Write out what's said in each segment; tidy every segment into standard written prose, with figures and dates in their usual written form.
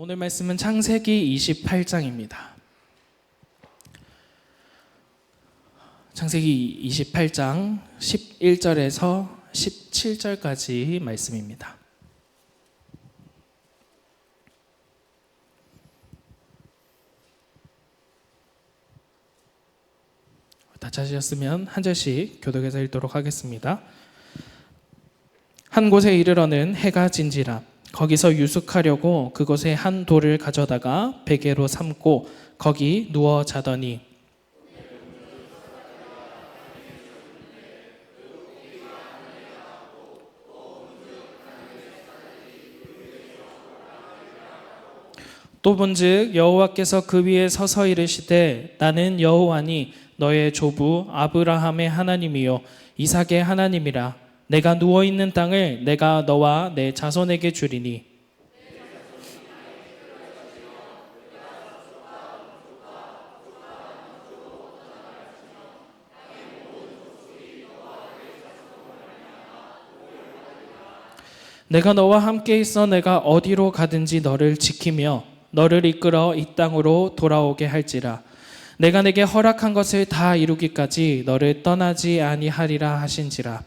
오늘 말씀은 창세기 28장입니다. 창세기 28장 11절에서 17절까지 말씀입니다. 다 찾으셨으면 한 절씩 교독해서 읽도록 하겠습니다. 한 곳에 이르러는 해가 진지라. 거기서 유숙하려고 그곳에 한 돌을 가져다가 베개로 삼고 거기 누워 자더니 또 본즉 여호와께서 그 위에 서서 이르시되 나는 여호와니 너의 조부 아브라함의 하나님이요 이삭의 하나님이라. 내가 누워있는 땅을 내가 너와 내 자손에게 주리니 내가 너와 함께 있어 내가 어디로 가든지 너를 지키며 너를 이끌어 이 땅으로 돌아오게 할지라. 내가 내게 허락한 것을 다 이루기까지 너를 떠나지 아니하리라 하신지라.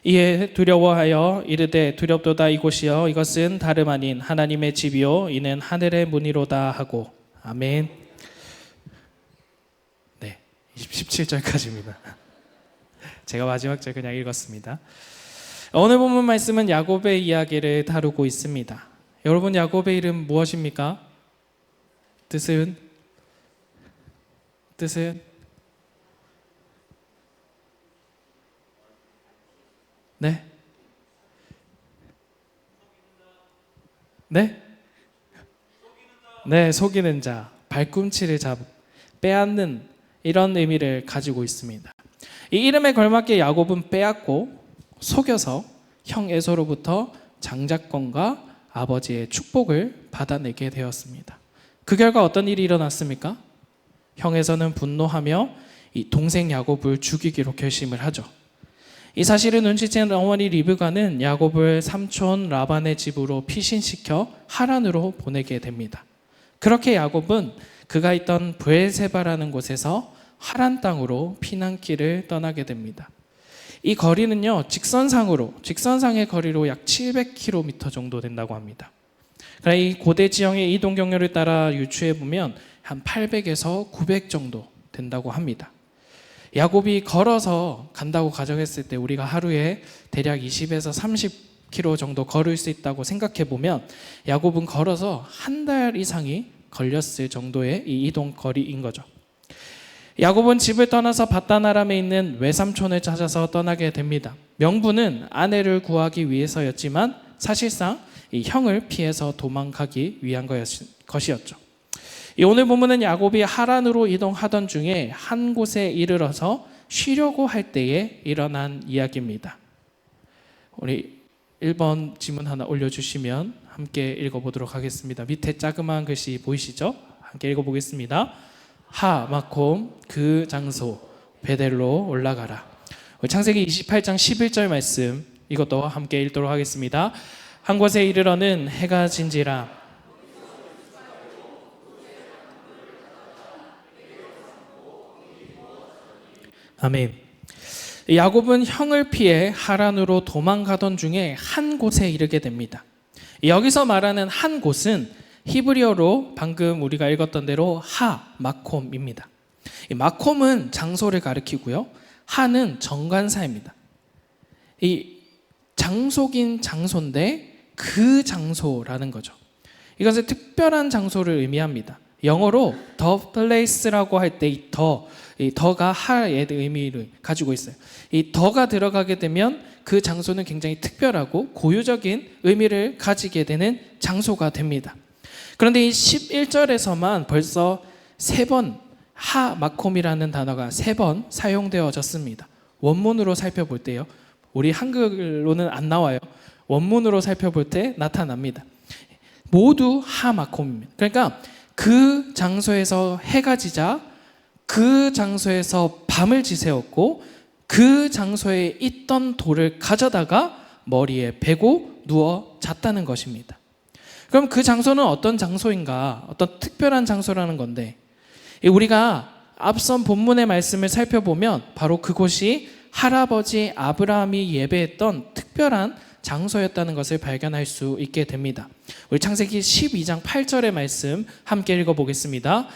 이에 두려워하여 이르되 두렵도다 이곳이여 이것은 다름 아닌 하나님의 집이요 이는 하늘의 문이로다 하고. 아멘. 네, 17절까지입니다. 제가 마지막 절 그냥 읽었습니다. 오늘 본문 말씀은 야곱의 이야기를 다루고 있습니다. 여러분, 야곱의 이름 무엇입니까? 뜻은? 네? 네? 네, 속이는 자, 발꿈치를 빼앗는 이런 의미를 가지고 있습니다. 이 이름에 걸맞게 야곱은 빼앗고 속여서 형 에서로부터 장자권과 아버지의 축복을 받아내게 되었습니다. 그 결과 어떤 일이 일어났습니까? 형 에서는 분노하며 이 동생 야곱을 죽이기로 결심을 하죠. 이 사실을 눈치챈 어머니 리브가는 야곱을 삼촌 라반의 집으로 피신시켜 하란으로 보내게 됩니다. 그렇게 야곱은 그가 있던 브엘세바라는 곳에서 하란 땅으로 피난길을 떠나게 됩니다. 이 거리는요, 직선상의 거리로 약 700km 정도 된다고 합니다. 그러나 이 고대 지형의 이동 경로를 따라 유추해 보면 한 800에서 900 정도 된다고 합니다. 야곱이 걸어서 간다고 가정했을 때 우리가 하루에 대략 20에서 30km 정도 걸을 수 있다고 생각해 보면 야곱은 걸어서 한 달 이상이 걸렸을 정도의 이 이동 거리인 거죠. 야곱은 집을 떠나서 바단 아람에 있는 외삼촌을 찾아서 떠나게 됩니다. 명분은 아내를 구하기 위해서였지만 사실상 이 형을 피해서 도망가기 위한 것이었죠. 오늘 본문은 야곱이 하란으로 이동하던 중에 한 곳에 이르러서 쉬려고 할 때에 일어난 이야기입니다. 우리 1번 지문 하나 올려주시면 함께 읽어보도록 하겠습니다. 밑에 자그마한 글씨 보이시죠? 함께 읽어보겠습니다. 하 마콤 그 장소 베델로 올라가라. 창세기 28장 11절 말씀 이것도 함께 읽도록 하겠습니다. 한 곳에 이르러는 해가 진지라. 아멘. 야곱은 형을 피해 하란으로 도망가던 중에 한 곳에 이르게 됩니다. 여기서 말하는 한 곳은 히브리어로 방금 우리가 읽었던 대로 하 마콤입니다. 이 마콤은 장소를 가리키고요, 하는 정관사입니다. 이 장소긴 장소인데 그 장소라는 거죠. 이것은 특별한 장소를 의미합니다. 영어로 the place라고 할 때 이 더가 하의 의미를 가지고 있어요. 이 더가 들어가게 되면 그 장소는 굉장히 특별하고 고유적인 의미를 가지게 되는 장소가 됩니다. 그런데 이 11절에서만 벌써 3번 하 마콤이라는 단어가 3번 사용되어졌습니다. 원문으로 살펴볼 때요, 우리 한글로는 안 나와요. 원문으로 살펴볼 때 나타납니다. 모두 하 마콤입니다. 그러니까 그 장소에서 해가 지자 그 장소에서 밤을 지새웠고 그 장소에 있던 돌을 가져다가 머리에 베고 누워 잤다는 것입니다. 그럼 그 장소는 어떤 장소인가? 어떤 특별한 장소라는 건데, 우리가 앞선 본문의 말씀을 살펴보면 바로 그곳이 할아버지 아브라함이 예배했던 특별한 장소였다는 것을 발견할 수 있게 됩니다. 우리 창세기 12장 8절의 말씀 함께 읽어보겠습니다.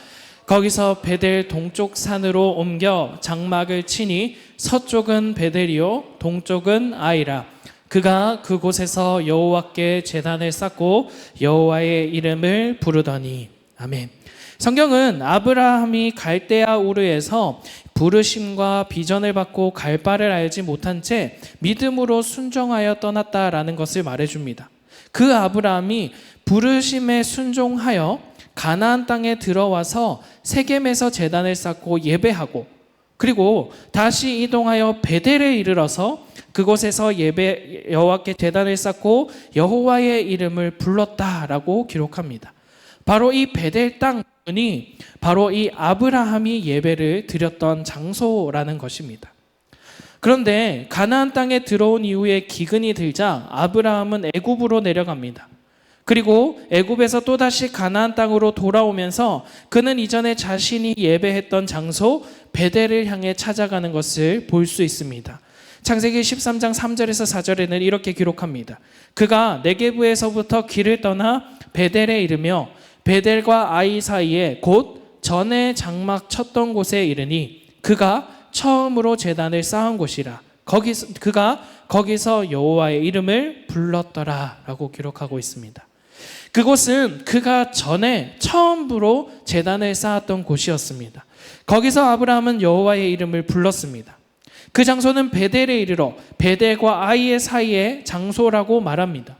거기서 베델 동쪽 산으로 옮겨 장막을 치니 서쪽은 베델이요 동쪽은 아이라. 그가 그곳에서 여호와께 제단을 쌓고 여호와의 이름을 부르더니. 아멘. 성경은 아브라함이 갈대아 우르에서 부르심과 비전을 받고 갈 바를 알지 못한 채 믿음으로 순종하여 떠났다라는 것을 말해줍니다. 그 아브라함이 부르심에 순종하여 가나안 땅에 들어와서 세겜에서 제단을 쌓고 예배하고, 그리고 다시 이동하여 베델에 이르러서 그곳에서 여호와께 제단을 쌓고 여호와의 이름을 불렀다라고 기록합니다. 바로 이 베델 땅이 바로 이 아브라함이 예배를 드렸던 장소라는 것입니다. 그런데 가나안 땅에 들어온 이후에 기근이 들자 아브라함은 애굽으로 내려갑니다. 그리고 애굽에서 또다시 가나안 땅으로 돌아오면서 그는 이전에 자신이 예배했던 장소 베델을 향해 찾아가는 것을 볼 수 있습니다. 창세기 13장 3절에서 4절에는 이렇게 기록합니다. 그가 네게브에서부터 길을 떠나 베델에 이르며 베델과 아이 사이에 곧 전에 장막 쳤던 곳에 이르니 그가 처음으로 제단을 쌓은 곳이라. 그가 거기서 여호와의 이름을 불렀더라라고 기록하고 있습니다. 그곳은 그가 전에 처음으로 제단을 쌓았던 곳이었습니다. 거기서 아브라함은 여호와의 이름을 불렀습니다. 그 장소는 베델에 이르러 베델과 아이의 사이의 장소라고 말합니다.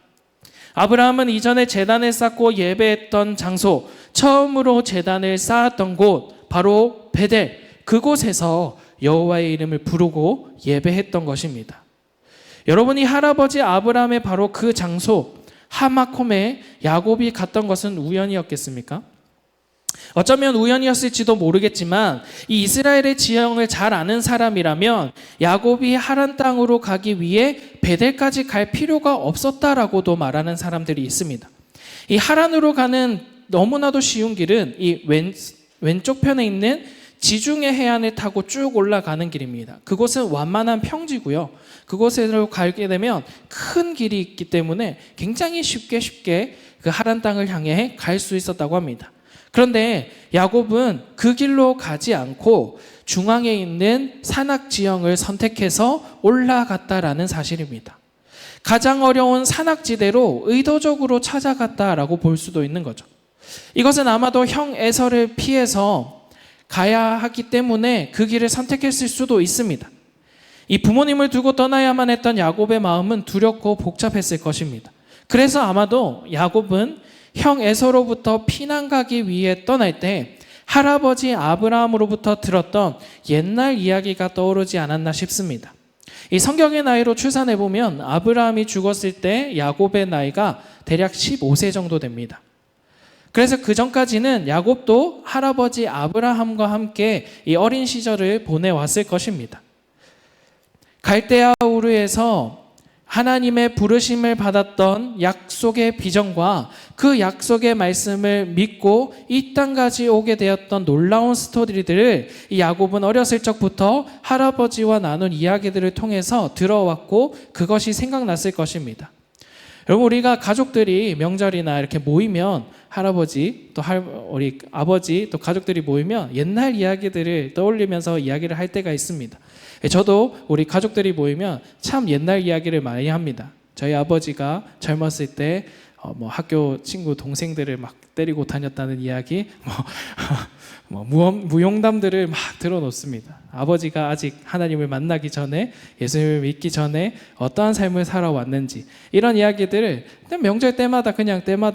아브라함은 이전에 제단을 쌓고 예배했던 장소, 처음으로 제단을 쌓았던 곳, 바로 베델, 그곳에서 여호와의 이름을 부르고 예배했던 것입니다. 여러분이 할아버지 아브라함의 바로 그 장소 하마콤에 야곱이 갔던 것은 우연이었겠습니까? 어쩌면 우연이었을지도 모르겠지만 이 이스라엘의 지형을 잘 아는 사람이라면 야곱이 하란 땅으로 가기 위해 베델까지 갈 필요가 없었다라고도 말하는 사람들이 있습니다. 이 하란으로 가는 너무나도 쉬운 길은 이 왼쪽 편에 있는 지중해 해안을 타고 쭉 올라가는 길입니다. 그곳은 완만한 평지고요. 그곳으로 가게 되면 큰 길이 있기 때문에 굉장히 쉽게 그 하란 땅을 향해 갈 수 있었다고 합니다. 그런데 야곱은 그 길로 가지 않고 중앙에 있는 산악 지형을 선택해서 올라갔다라는 사실입니다. 가장 어려운 산악지대로 의도적으로 찾아갔다라고 볼 수도 있는 거죠. 이것은 아마도 형 에서를 피해서 가야 하기 때문에 그 길을 선택했을 수도 있습니다. 이 부모님을 두고 떠나야만 했던 야곱의 마음은 두렵고 복잡했을 것입니다. 그래서 아마도 야곱은 형 에서로부터 피난 가기 위해 떠날 때 할아버지 아브라함으로부터 들었던 옛날 이야기가 떠오르지 않았나 싶습니다. 이 성경의 나이로 추산해 보면 아브라함이 죽었을 때 야곱의 나이가 대략 15세 정도 됩니다. 그래서 그 전까지는 야곱도 할아버지 아브라함과 함께 이 어린 시절을 보내왔을 것입니다. 갈대아 우르에서 하나님의 부르심을 받았던 약속의 비전과 그 약속의 말씀을 믿고 이 땅까지 오게 되었던 놀라운 스토리들을 이 야곱은 어렸을 적부터 할아버지와 나눈 이야기들을 통해서 들어왔고 그것이 생각났을 것입니다. 여러분, 우리가 가족들이 명절이나 이렇게 모이면 할아버지 또 우리 아버지 또 가족들이 모이면 옛날 이야기들을 떠올리면서 이야기를 할 때가 있습니다. 저도 우리 가족들이 모이면 참 옛날 이야기를 많이 합니다. 저희 아버지가 젊었을 때 학교 친구 동생들을 막 때리고 다녔다는 이야기, 무용담들을 막 들어놓습니다. 아버지가 아직 하나님을 만나기 전에, 예수님을 믿기 전에 어떠한 삶을 살아왔는지, 이런 이야기들을 명절 때마다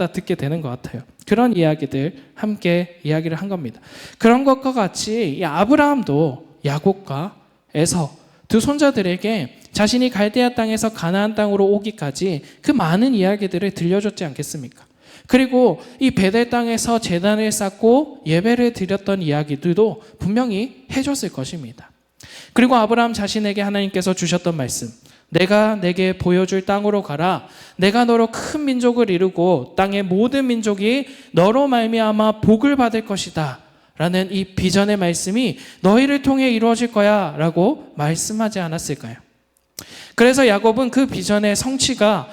듣게 되는 것 같아요. 그런 이야기들 함께 이야기를 한 겁니다. 그런 것과 같이 이 아브라함도 야곱과 에서 두 손자들에게 자신이 갈대아 땅에서 가나안 땅으로 오기까지 그 많은 이야기들을 들려줬지 않겠습니까? 그리고 이 베델 땅에서 제단을 쌓고 예배를 드렸던 이야기들도 분명히 해줬을 것입니다. 그리고 아브라함 자신에게 하나님께서 주셨던 말씀, 내가 내게 보여줄 땅으로 가라. 내가 너로 큰 민족을 이루고 땅의 모든 민족이 너로 말미암아 복을 받을 것이다 라는 이 비전의 말씀이 너희를 통해 이루어질 거야 라고 말씀하지 않았을까요? 그래서 야곱은 그 비전의 성취가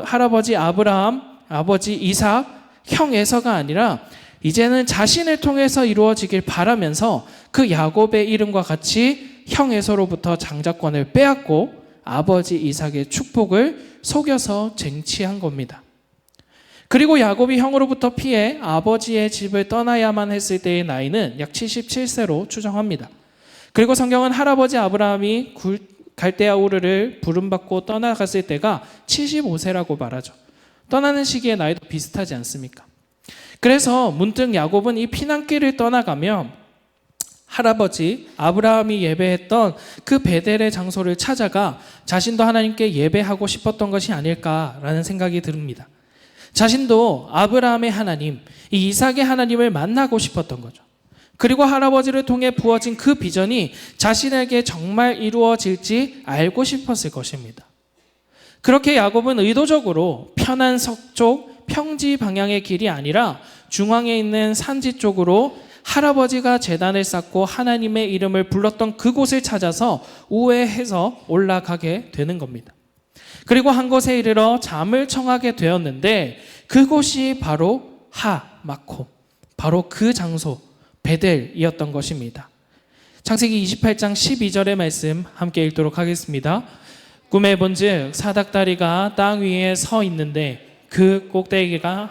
할아버지 아브라함, 아버지 이삭, 형 에서가 아니라 이제는 자신을 통해서 이루어지길 바라면서 그 야곱의 이름과 같이 형 에서로부터 장자권을 빼앗고 아버지 이삭의 축복을 속여서 쟁취한 겁니다. 그리고 야곱이 형으로부터 피해 아버지의 집을 떠나야만 했을 때의 나이는 약 77세로 추정합니다. 그리고 성경은 할아버지 아브라함이 갈대아 우르를 부름받고 떠나갔을 때가 75세라고 말하죠. 떠나는 시기의 나이도 비슷하지 않습니까? 그래서 문득 야곱은 이 피난길을 떠나가며 할아버지 아브라함이 예배했던 그 베델의 장소를 찾아가 자신도 하나님께 예배하고 싶었던 것이 아닐까라는 생각이 듭니다. 자신도 아브라함의 하나님, 이 이삭의 하나님을 만나고 싶었던 거죠. 그리고 할아버지를 통해 부어진 그 비전이 자신에게 정말 이루어질지 알고 싶었을 것입니다. 그렇게 야곱은 의도적으로 편한 서쪽 평지 방향의 길이 아니라 중앙에 있는 산지 쪽으로 할아버지가 제단을 쌓고 하나님의 이름을 불렀던 그곳을 찾아서 우회해서 올라가게 되는 겁니다. 그리고 한 곳에 이르러 잠을 청하게 되었는데 그곳이 바로 하마콤, 바로 그 장소 베델이었던 것입니다. 창세기 28장 12절의 말씀 함께 읽도록 하겠습니다. 꿈에 본즉 사닥다리가 땅 위에 서 있는데 그 꼭대기가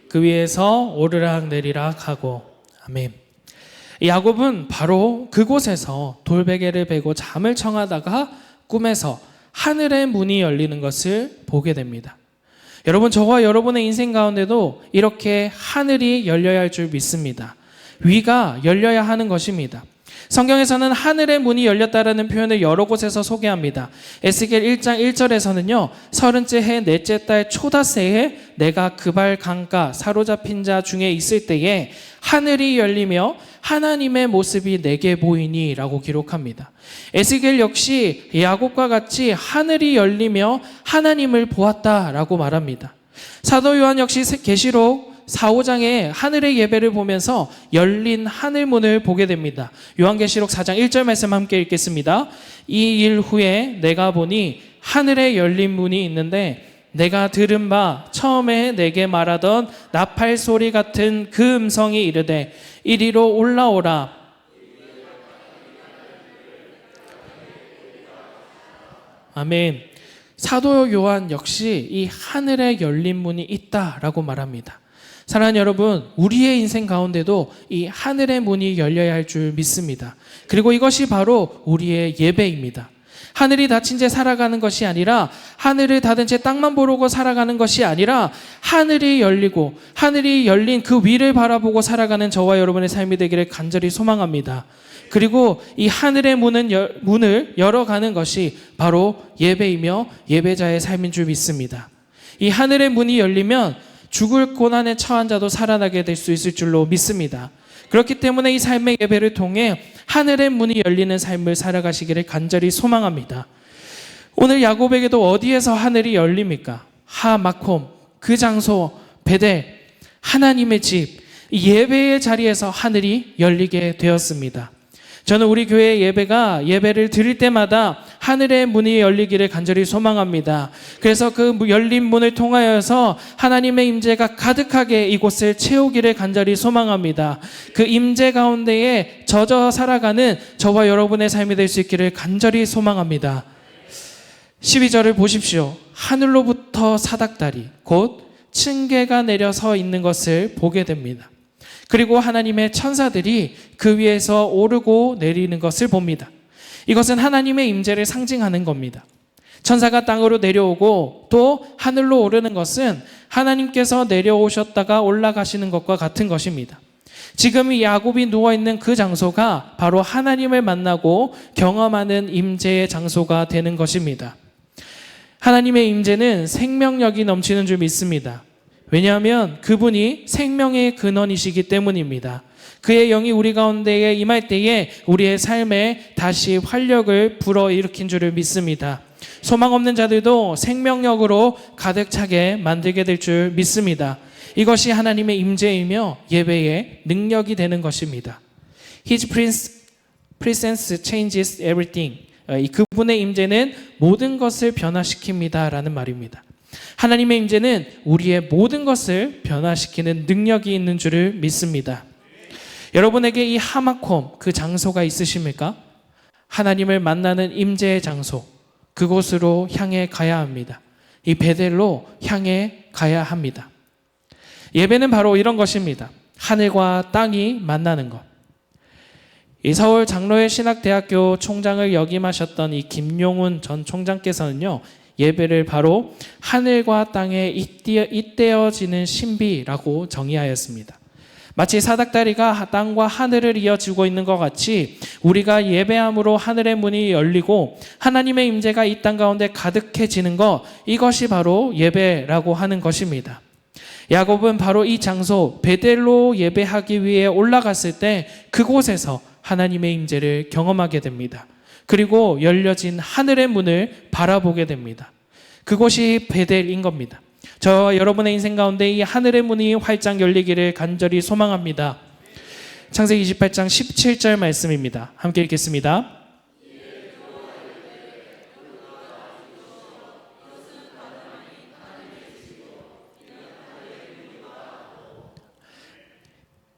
그 위에서 오르락 내리락 하고. 아멘. 야곱은 바로 그곳에서 돌베개를 베고 잠을 청하다가 꿈에서 하늘의 문이 열리는 것을 보게 됩니다. 여러분, 저와 여러분의 인생 가운데도 이렇게 하늘이 열려야 할 줄 믿습니다. 위가 열려야 하는 것입니다. 성경에서는 하늘의 문이 열렸다라는 표현을 여러 곳에서 소개합니다. 에스겔 1장 1절에서는요, 30째 해 넷째 달 초닷새에 내가 그발 강가 사로잡힌 자 중에 있을 때에 하늘이 열리며 하나님의 모습이 내게 보이니 라고 기록합니다. 에스겔 역시 야곱과 같이 하늘이 열리며 하나님을 보았다라고 말합니다. 사도 요한 역시 계시록 4, 5장에 하늘의 예배를 보면서 열린 하늘문을 보게 됩니다. 요한계시록 4장 1절 말씀 함께 읽겠습니다. 이 일 후에 내가 보니 하늘에 열린 문이 있는데 내가 들은 바 처음에 내게 말하던 나팔 소리 같은 그 음성이 이르되 이리로 올라오라. 아멘. 사도 요한 역시 이 하늘에 열린 문이 있다라고 말합니다. 사랑하는 여러분, 우리의 인생 가운데도 이 하늘의 문이 열려야 할 줄 믿습니다. 그리고 이것이 바로 우리의 예배입니다. 하늘이 닫힌 채 살아가는 것이 아니라, 하늘을 닫은 채 땅만 보고 살아가는 것이 아니라, 하늘이 열리고 하늘이 열린 그 위를 바라보고 살아가는 저와 여러분의 삶이 되기를 간절히 소망합니다. 그리고 이 하늘의 문을 열어가는 것이 바로 예배이며 예배자의 삶인 줄 믿습니다. 이 하늘의 문이 열리면 죽을 고난에 처한 자도 살아나게 될 수 있을 줄로 믿습니다. 그렇기 때문에 이 삶의 예배를 통해 하늘의 문이 열리는 삶을 살아가시기를 간절히 소망합니다. 오늘 야곱에게도 어디에서 하늘이 열립니까? 하마콤, 그 장소 베델, 하나님의 집, 예배의 자리에서 하늘이 열리게 되었습니다. 저는 우리 교회의 예배를 드릴 때마다 하늘의 문이 열리기를 간절히 소망합니다. 그래서 그 열린 문을 통하여서 하나님의 임재가 가득하게 이곳을 채우기를 간절히 소망합니다. 그 임재 가운데에 젖어 살아가는 저와 여러분의 삶이 될 수 있기를 간절히 소망합니다. 12절을 보십시오. 하늘로부터 사닥다리, 곧 층계가 내려서 있는 것을 보게 됩니다. 그리고 하나님의 천사들이 그 위에서 오르고 내리는 것을 봅니다. 이것은 하나님의 임재를 상징하는 겁니다. 천사가 땅으로 내려오고 또 하늘로 오르는 것은 하나님께서 내려오셨다가 올라가시는 것과 같은 것입니다. 지금 이 야곱이 누워있는 그 장소가 바로 하나님을 만나고 경험하는 임재의 장소가 되는 것입니다. 하나님의 임재는 생명력이 넘치는 줄 믿습니다. 왜냐하면 그분이 생명의 근원이시기 때문입니다. 그의 영이 우리 가운데에 임할 때에 우리의 삶에 다시 활력을 불어일으킨 줄을 믿습니다. 소망 없는 자들도 생명력으로 가득 차게 만들게 될 줄 믿습니다. 이것이 하나님의 임재이며 예배의 능력이 되는 것입니다. His presence changes everything. 그분의 임재는 모든 것을 변화시킵니다 라는 말입니다. 하나님의 임재는 우리의 모든 것을 변화시키는 능력이 있는 줄을 믿습니다. 여러분에게 이 하마콤 그 장소가 있으십니까? 하나님을 만나는 임재의 장소, 그곳으로 향해 가야 합니다. 이 베델로 향해 가야 합니다. 예배는 바로 이런 것입니다. 하늘과 땅이 만나는 것. 이 서울 장로회 신학대학교 총장을 역임하셨던 이 김용훈 전 총장께서는요, 예배를 바로 하늘과 땅에 잇대어지는 신비라고 정의하였습니다. 마치 사닥다리가 땅과 하늘을 이어주고 있는 것 같이 우리가 예배함으로 하늘의 문이 열리고 하나님의 임재가 이 땅 가운데 가득해지는 것, 이것이 바로 예배라고 하는 것입니다. 야곱은 바로 이 장소 베델로 예배하기 위해 올라갔을 때 그곳에서 하나님의 임재를 경험하게 됩니다. 그리고 열려진 하늘의 문을 바라보게 됩니다. 그곳이 베델인 겁니다. 저 여러분의 인생 가운데 이 하늘의 문이 활짝 열리기를 간절히 소망합니다. 창세기 28장 17절 말씀입니다. 함께 읽겠습니다.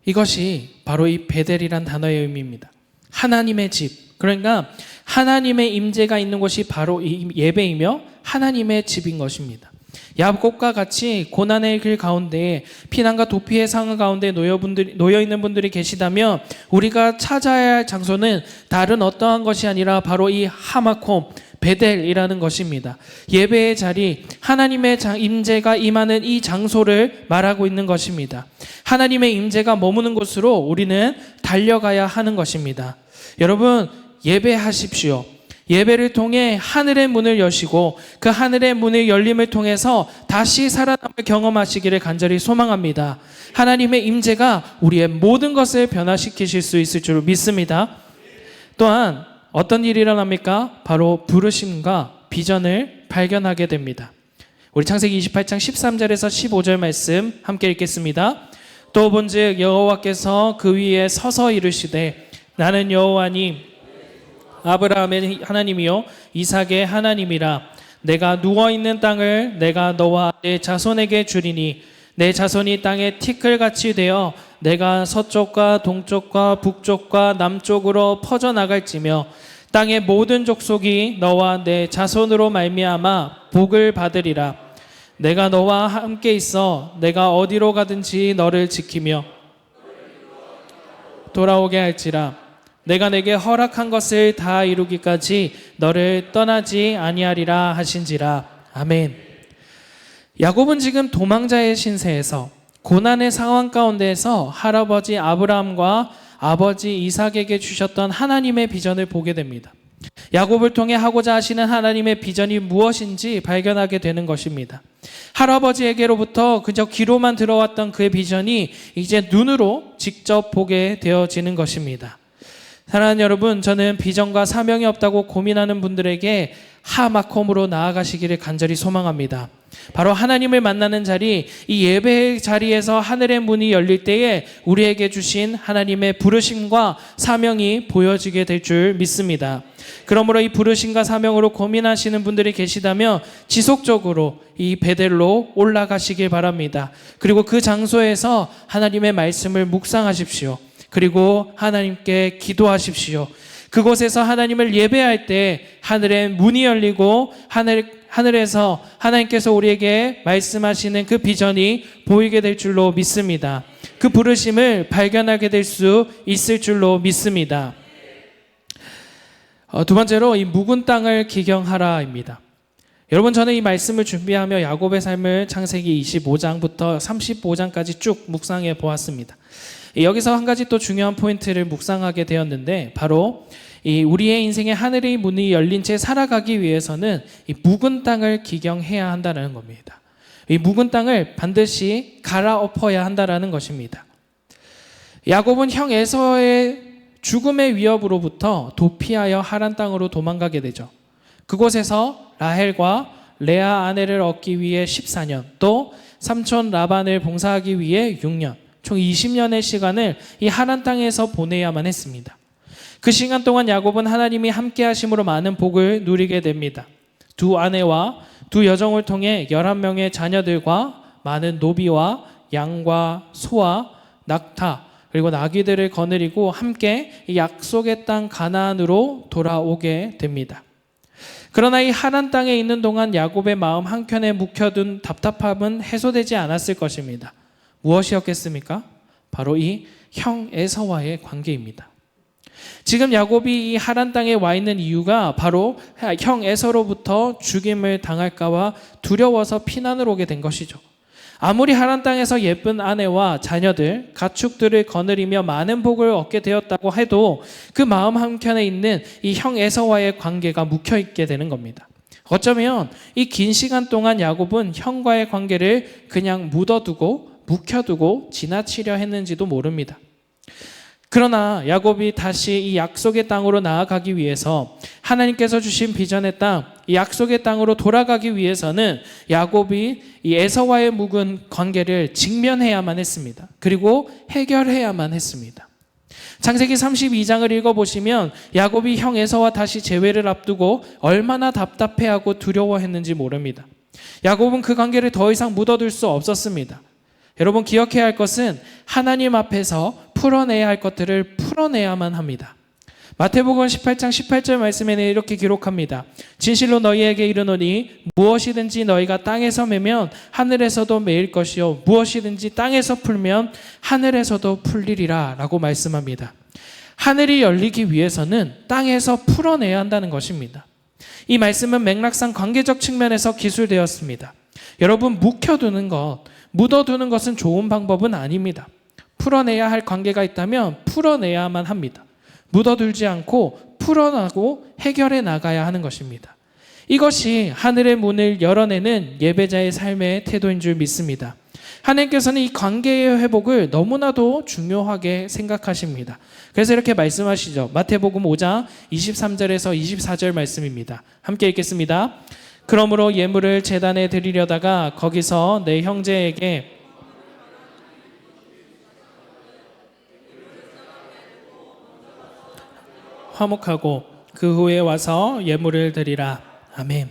이것이 바로 이 베델이란 단어의 의미입니다. 하나님의 집, 그러니까 하나님의 임재가 있는 곳이 바로 이 예배이며 하나님의 집인 것입니다. 야곱과 같이 고난의 길 가운데 피난과 도피의 상황 가운데 놓여 있는 분들이 계시다면 우리가 찾아야 할 장소는 다른 어떠한 것이 아니라 바로 이 하마콤 베델이라는 것입니다. 예배의 자리, 하나님의 임재가 임하는 이 장소를 말하고 있는 것입니다. 하나님의 임재가 머무는 곳으로 우리는 달려가야 하는 것입니다. 여러분, 예배하십시오. 예배를 통해 하늘의 문을 여시고 그 하늘의 문의 열림을 통해서 다시 살아남을 경험하시기를 간절히 소망합니다. 하나님의 임재가 우리의 모든 것을 변화시키실 수 있을 줄 믿습니다. 또한 어떤 일이 일어납니까? 바로 부르심과 비전을 발견하게 됩니다. 우리 창세기 28장 13절에서 15절 말씀 함께 읽겠습니다. 또 본즉 여호와께서 그 위에 서서 이르시되 나는 여호와니 아브라함의 하나님이요 이삭의 하나님이라. 내가 누워있는 땅을 내가 너와 내 자손에게 주리니 내 자손이 땅에 티끌같이 되어 내가 서쪽과 동쪽과 북쪽과 남쪽으로 퍼져나갈지며 땅의 모든 족속이 너와 내 자손으로 말미암아 복을 받으리라. 내가 너와 함께 있어 내가 어디로 가든지 너를 지키며 돌아오게 할지라. 내가 내게 허락한 것을 다 이루기까지 너를 떠나지 아니하리라 하신지라. 아멘. 야곱은 지금 도망자의 신세에서 고난의 상황 가운데에서 할아버지 아브라함과 아버지 이삭에게 주셨던 하나님의 비전을 보게 됩니다. 야곱을 통해 하고자 하시는 하나님의 비전이 무엇인지 발견하게 되는 것입니다. 할아버지에게로부터 그저 귀로만 들어왔던 그의 비전이 이제 눈으로 직접 보게 되어지는 것입니다. 사랑하는 여러분, 저는 비전과 사명이 없다고 고민하는 분들에게 하마콤으로 나아가시기를 간절히 소망합니다. 바로 하나님을 만나는 자리, 이 예배의 자리에서 하늘의 문이 열릴 때에 우리에게 주신 하나님의 부르심과 사명이 보여지게 될 줄 믿습니다. 그러므로 이 부르심과 사명으로 고민하시는 분들이 계시다면 지속적으로 이 베델로 올라가시길 바랍니다. 그리고 그 장소에서 하나님의 말씀을 묵상하십시오. 그리고 하나님께 기도하십시오. 그곳에서 하나님을 예배할 때 하늘의 문이 열리고 하늘에서 하나님께서 우리에게 말씀하시는 그 비전이 보이게 될 줄로 믿습니다. 그 부르심을 발견하게 될 수 있을 줄로 믿습니다. 두 번째로 이 묵은 땅을 기경하라입니다. 여러분, 저는 이 말씀을 준비하며 야곱의 삶을 창세기 25장부터 35장까지 쭉 묵상해 보았습니다. 여기서 한 가지 또 중요한 포인트를 묵상하게 되었는데, 바로 이 우리의 인생에 하늘의 문이 열린 채 살아가기 위해서는 이 묵은 땅을 기경해야 한다는 겁니다. 이 묵은 땅을 반드시 갈아엎어야 한다는 것입니다. 야곱은 형 에서의 죽음의 위협으로부터 도피하여 하란 땅으로 도망가게 되죠. 그곳에서 라헬과 레아 아내를 얻기 위해 14년, 또 삼촌 라반을 봉사하기 위해 6년, 총 20년의 시간을 이 하란 땅에서 보내야만 했습니다. 그 시간 동안 야곱은 하나님이 함께 하심으로 많은 복을 누리게 됩니다. 두 아내와 두 여종을 통해 11명의 자녀들과 많은 노비와 양과 소와 낙타 그리고 나귀들을 거느리고 함께 이 약속의 땅 가나안으로 돌아오게 됩니다. 그러나 이 하란 땅에 있는 동안 야곱의 마음 한켠에 묵혀둔 답답함은 해소되지 않았을 것입니다. 무엇이었겠습니까? 바로 이 형 에서와의 관계입니다. 지금 야곱이 이 하란 땅에 와 있는 이유가 바로 형 에서로부터 죽임을 당할까봐 두려워서 피난을 오게 된 것이죠. 아무리 하란 땅에서 예쁜 아내와 자녀들, 가축들을 거느리며 많은 복을 얻게 되었다고 해도 그 마음 한켠에 있는 이 형 에서와의 관계가 묵혀있게 되는 겁니다. 어쩌면 이 긴 시간 동안 야곱은 형과의 관계를 그냥 묻어두고 묵혀두고 지나치려 했는지도 모릅니다. 그러나 야곱이 다시 이 약속의 땅으로 나아가기 위해서 하나님께서 주신 비전의 땅, 이 약속의 땅으로 돌아가기 위해서는 야곱이 이 에서와의 묵은 관계를 직면해야만 했습니다. 그리고 해결해야만 했습니다. 창세기 32장을 읽어보시면 야곱이 형 에서와 다시 재회를 앞두고 얼마나 답답해하고 두려워했는지 모릅니다. 야곱은 그 관계를 더 이상 묻어둘 수 없었습니다. 여러분 기억해야 할 것은 하나님 앞에서 풀어내야 할 것들을 풀어내야만 합니다. 마태복음 18장 18절 말씀에는 이렇게 기록합니다. 진실로 너희에게 이르노니 무엇이든지 너희가 땅에서 매면 하늘에서도 매일 것이요 무엇이든지 땅에서 풀면 하늘에서도 풀리리라 라고 말씀합니다. 하늘이 열리기 위해서는 땅에서 풀어내야 한다는 것입니다. 이 말씀은 맥락상 관계적 측면에서 기술되었습니다. 여러분 묵혀두는 것, 묻어두는 것은 좋은 방법은 아닙니다. 풀어내야 할 관계가 있다면 풀어내야만 합니다. 묻어둘지 않고 풀어나고 해결해 나가야 하는 것입니다. 이것이 하늘의 문을 열어내는 예배자의 삶의 태도인 줄 믿습니다. 하나님께서는 이 관계의 회복을 너무나도 중요하게 생각하십니다. 그래서 이렇게 말씀하시죠. 마태복음 5장 23절에서 24절 말씀입니다. 함께 읽겠습니다. 그러므로 예물을 제단에 드리려다가 거기서 내 형제에게 화목하고 그 후에 와서 예물을 드리라. 아멘.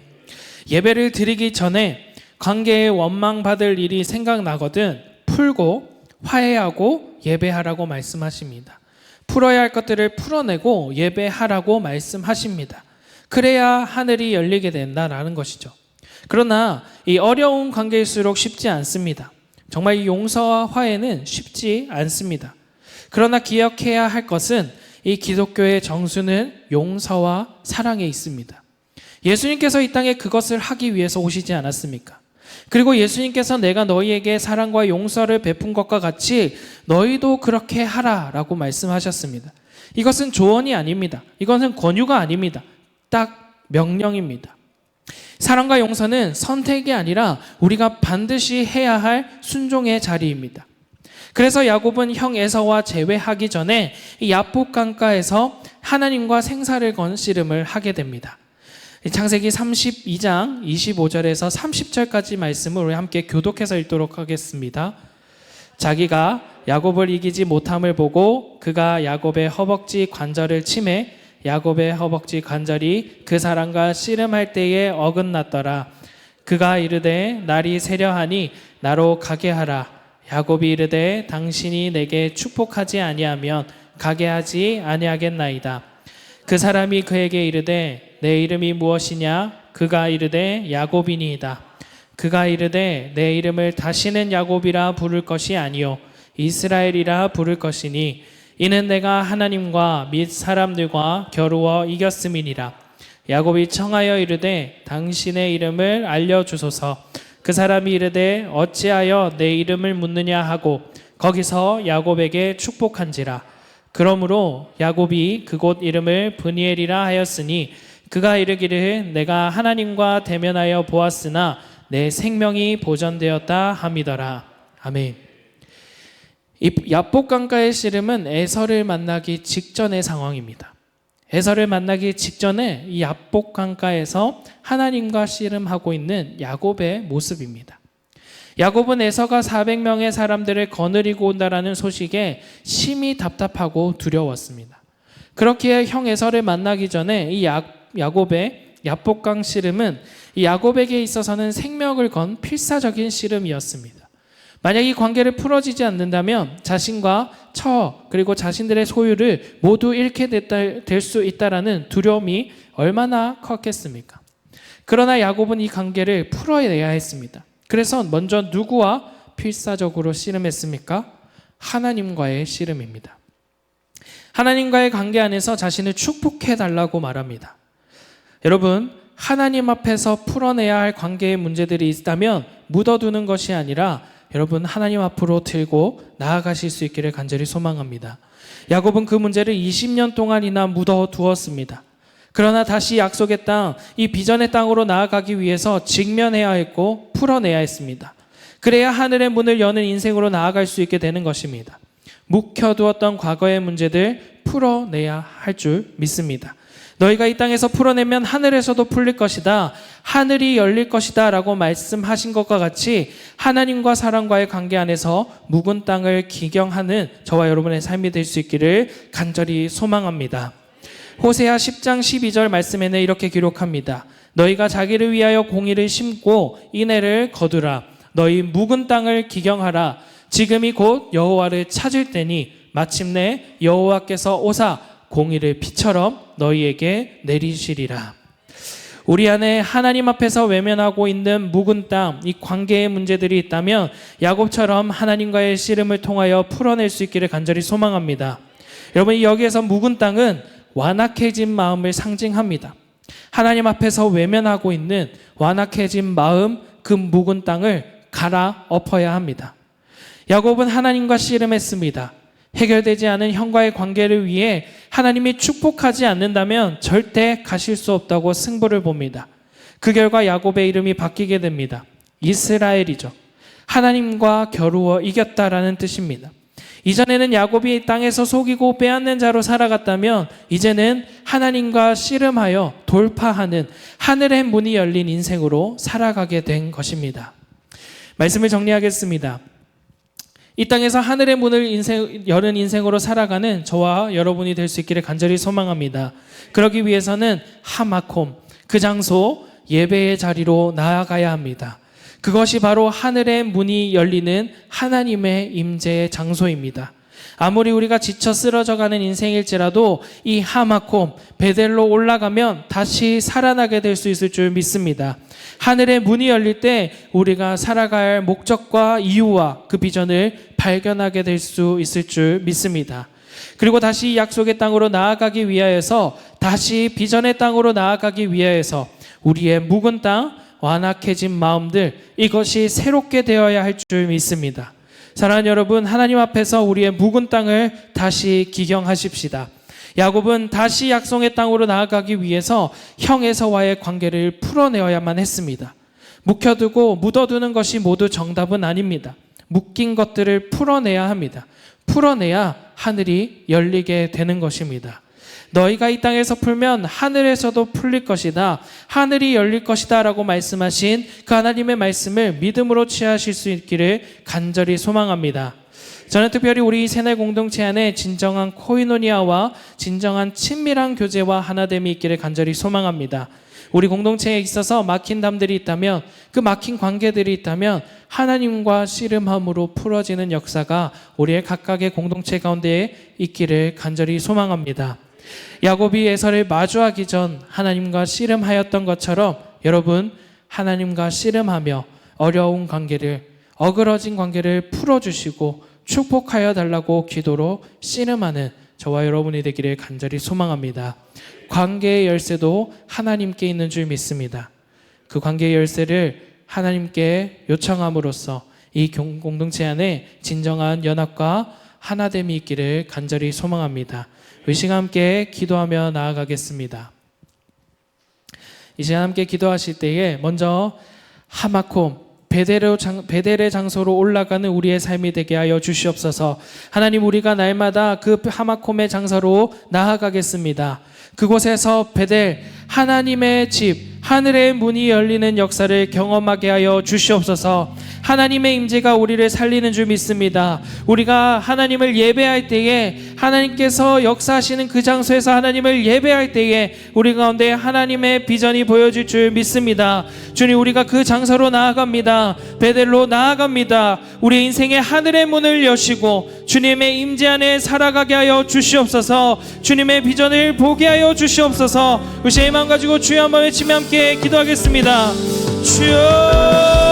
예배를 드리기 전에 관계에 원망받을 일이 생각나거든 풀고 화해하고 예배하라고 말씀하십니다. 풀어야 할 것들을 풀어내고 예배하라고 말씀하십니다. 그래야 하늘이 열리게 된다라는 것이죠. 그러나 이 어려운 관계일수록 쉽지 않습니다. 정말 이 용서와 화해는 쉽지 않습니다. 그러나 기억해야 할 것은 이 기독교의 정수는 용서와 사랑에 있습니다. 예수님께서 이 땅에 그것을 하기 위해서 오시지 않았습니까? 그리고 예수님께서 내가 너희에게 사랑과 용서를 베푼 것과 같이 너희도 그렇게 하라라고 말씀하셨습니다. 이것은 조언이 아닙니다. 이것은 권유가 아닙니다. 딱 명령입니다. 사랑과 용서는 선택이 아니라 우리가 반드시 해야 할 순종의 자리입니다. 그래서 야곱은 형 에서와 재회하기 전에 이 야복 강가에서 하나님과 생사를 건 씨름을 하게 됩니다. 창세기 32장 25절에서 30절까지 말씀을 우리 함께 교독해서 읽도록 하겠습니다. 자기가 야곱을 이기지 못함을 보고 그가 야곱의 허벅지 관절을 치매 야곱의 허벅지 관절이 그 사람과 씨름할 때에 어긋났더라. 그가 이르되 날이 세려하니 나로 가게 하라. 야곱이 이르되 당신이 내게 축복하지 아니하면 가게 하지 아니하겠나이다. 그 사람이 그에게 이르되 내 이름이 무엇이냐? 그가 이르되 야곱이니이다. 그가 이르되 내 이름을 다시는 야곱이라 부를 것이 아니요 이스라엘이라 부를 것이니 이는 내가 하나님과 및 사람들과 겨루어 이겼음이니라. 야곱이 청하여 이르되 당신의 이름을 알려주소서. 그 사람이 이르되 어찌하여 내 이름을 묻느냐 하고 거기서 야곱에게 축복한지라. 그러므로 야곱이 그곳 이름을 브니엘이라 하였으니 그가 이르기를 내가 하나님과 대면하여 보았으나 내 생명이 보전되었다 함이더라. 아멘. 이 야복강가의 씨름은 에서를 만나기 직전의 상황입니다. 에서를 만나기 직전에 이 야복강가에서 하나님과 씨름하고 있는 야곱의 모습입니다. 야곱은 에서가 400명의 사람들을 거느리고 온다라는 소식에 심히 답답하고 두려웠습니다. 그렇기에 형 에서를 만나기 전에 이 야곱의 야복강 씨름은 이 야곱에게 있어서는 생명을 건 필사적인 씨름이었습니다. 만약 이 관계를 풀어지지 않는다면 자신과 처 그리고 자신들의 소유를 모두 잃게 될 수 있다라는 두려움이 얼마나 컸겠습니까? 그러나 야곱은 이 관계를 풀어내야 했습니다. 그래서 먼저 누구와 필사적으로 씨름했습니까? 하나님과의 씨름입니다. 하나님과의 관계 안에서 자신을 축복해달라고 말합니다. 여러분, 하나님 앞에서 풀어내야 할 관계의 문제들이 있다면 묻어두는 것이 아니라 여러분 하나님 앞으로 들고 나아가실 수 있기를 간절히 소망합니다. 야곱은 그 문제를 20년 동안이나 묻어두었습니다. 그러나 다시 약속의 땅, 이 비전의 땅으로 나아가기 위해서 직면해야 했고 풀어내야 했습니다. 그래야 하늘의 문을 여는 인생으로 나아갈 수 있게 되는 것입니다. 묵혀두었던 과거의 문제들 풀어내야 할 줄 믿습니다. 너희가 이 땅에서 풀어내면 하늘에서도 풀릴 것이다. 하늘이 열릴 것이다 라고 말씀하신 것과 같이 하나님과 사람과의 관계 안에서 묵은 땅을 기경하는 저와 여러분의 삶이 될 수 있기를 간절히 소망합니다. 호세아 10장 12절 말씀에는 이렇게 기록합니다. 너희가 자기를 위하여 공의를 심고 인애를 거두라. 너희 묵은 땅을 기경하라. 지금이 곧 여호와를 찾을 때니 마침내 여호와께서 오사 공의를 비처럼 너희에게 내리시리라. 우리 안에 하나님 앞에서 외면하고 있는 묵은 땅, 이 관계의 문제들이 있다면 야곱처럼 하나님과의 씨름을 통하여 풀어낼 수 있기를 간절히 소망합니다. 여러분, 여기에서 묵은 땅은 완악해진 마음을 상징합니다. 하나님 앞에서 외면하고 있는 완악해진 마음, 그 묵은 땅을 갈아 엎어야 합니다. 야곱은 하나님과 씨름했습니다. 해결되지 않은 형과의 관계를 위해 하나님이 축복하지 않는다면 절대 가실 수 없다고 승부를 봅니다. 그 결과 야곱의 이름이 바뀌게 됩니다. 이스라엘이죠. 하나님과 겨루어 이겼다라는 뜻입니다. 이전에는 야곱이 땅에서 속이고 빼앗는 자로 살아갔다면 이제는 하나님과 씨름하여 돌파하는 하늘의 문이 열린 인생으로 살아가게 된 것입니다. 말씀을 정리하겠습니다. 이 땅에서 하늘의 문을 여는 인생으로 살아가는 저와 여러분이 될 수 있기를 간절히 소망합니다. 그러기 위해서는 하마콤, 그 장소 예배의 자리로 나아가야 합니다. 그것이 바로 하늘의 문이 열리는 하나님의 임재의 장소입니다. 아무리 우리가 지쳐 쓰러져가는 인생일지라도 이 하마콤, 베델로 올라가면 다시 살아나게 될 수 있을 줄 믿습니다. 하늘의 문이 열릴 때 우리가 살아갈 목적과 이유와 그 비전을 발견하게 될 수 있을 줄 믿습니다. 그리고 다시 약속의 땅으로 나아가기 위하여서, 다시 비전의 땅으로 나아가기 위하여서 우리의 묵은 땅, 완악해진 마음들, 이것이 새롭게 되어야 할 줄 믿습니다. 사랑하는 여러분, 하나님 앞에서 우리의 묵은 땅을 다시 기경하십시다. 야곱은 다시 약속의 땅으로 나아가기 위해서 형 에서와의 관계를 풀어내어야만 했습니다. 묵혀두고 묻어두는 것이 모두 정답은 아닙니다. 묶인 것들을 풀어내야 합니다. 풀어내야 하늘이 열리게 되는 것입니다. 너희가 이 땅에서 풀면 하늘에서도 풀릴 것이다. 하늘이 열릴 것이다 라고 말씀하신 그 하나님의 말씀을 믿음으로 취하실 수 있기를 간절히 소망합니다. 저는 특별히 우리 새날 공동체 안에 진정한 코이노니아와 진정한 친밀한 교제와 하나됨이 있기를 간절히 소망합니다. 우리 공동체에 있어서 막힌 담들이 있다면, 그 막힌 관계들이 있다면 하나님과 씨름함으로 풀어지는 역사가 우리의 각각의 공동체 가운데 있기를 간절히 소망합니다. 야곱이 에서를 마주하기 전 하나님과 씨름하였던 것처럼 여러분, 하나님과 씨름하며 어려운 관계를, 어그러진 관계를 풀어주시고 축복하여 달라고 기도로 씨름하는 저와 여러분이 되기를 간절히 소망합니다. 관계의 열쇠도 하나님께 있는 줄 믿습니다. 그 관계의 열쇠를 하나님께 요청함으로써 이 공동체 안에 진정한 연합과 하나됨이 있기를 간절히 소망합니다. 이 시간 함께 기도하며 나아가겠습니다. 이 시간 함께 기도하실 때에 먼저 하마콤, 베델의 장소로 올라가는 우리의 삶이 되게 하여 주시옵소서. 하나님, 우리가 날마다 그 하마콤의 장소로 나아가겠습니다. 그곳에서 베델, 하나님의 집, 하늘의 문이 열리는 역사를 경험하게 하여 주시옵소서. 하나님의 임재가 우리를 살리는 줄 믿습니다. 우리가 하나님을 예배할 때에, 하나님께서 역사하시는 그 장소에서 하나님을 예배할 때에 우리 가운데 하나님의 비전이 보여질 줄 믿습니다. 주님, 우리가 그 장소로 나아갑니다. 베델로 나아갑니다. 우리 인생의 하늘의 문을 여시고 주님의 임재 안에 살아가게 하여 주시옵소서. 주님의 비전을 보게 하여 주시옵소서. 우리 제 마음 가지고 주여 한번 외치며 함께 기도하겠습니다. 주여,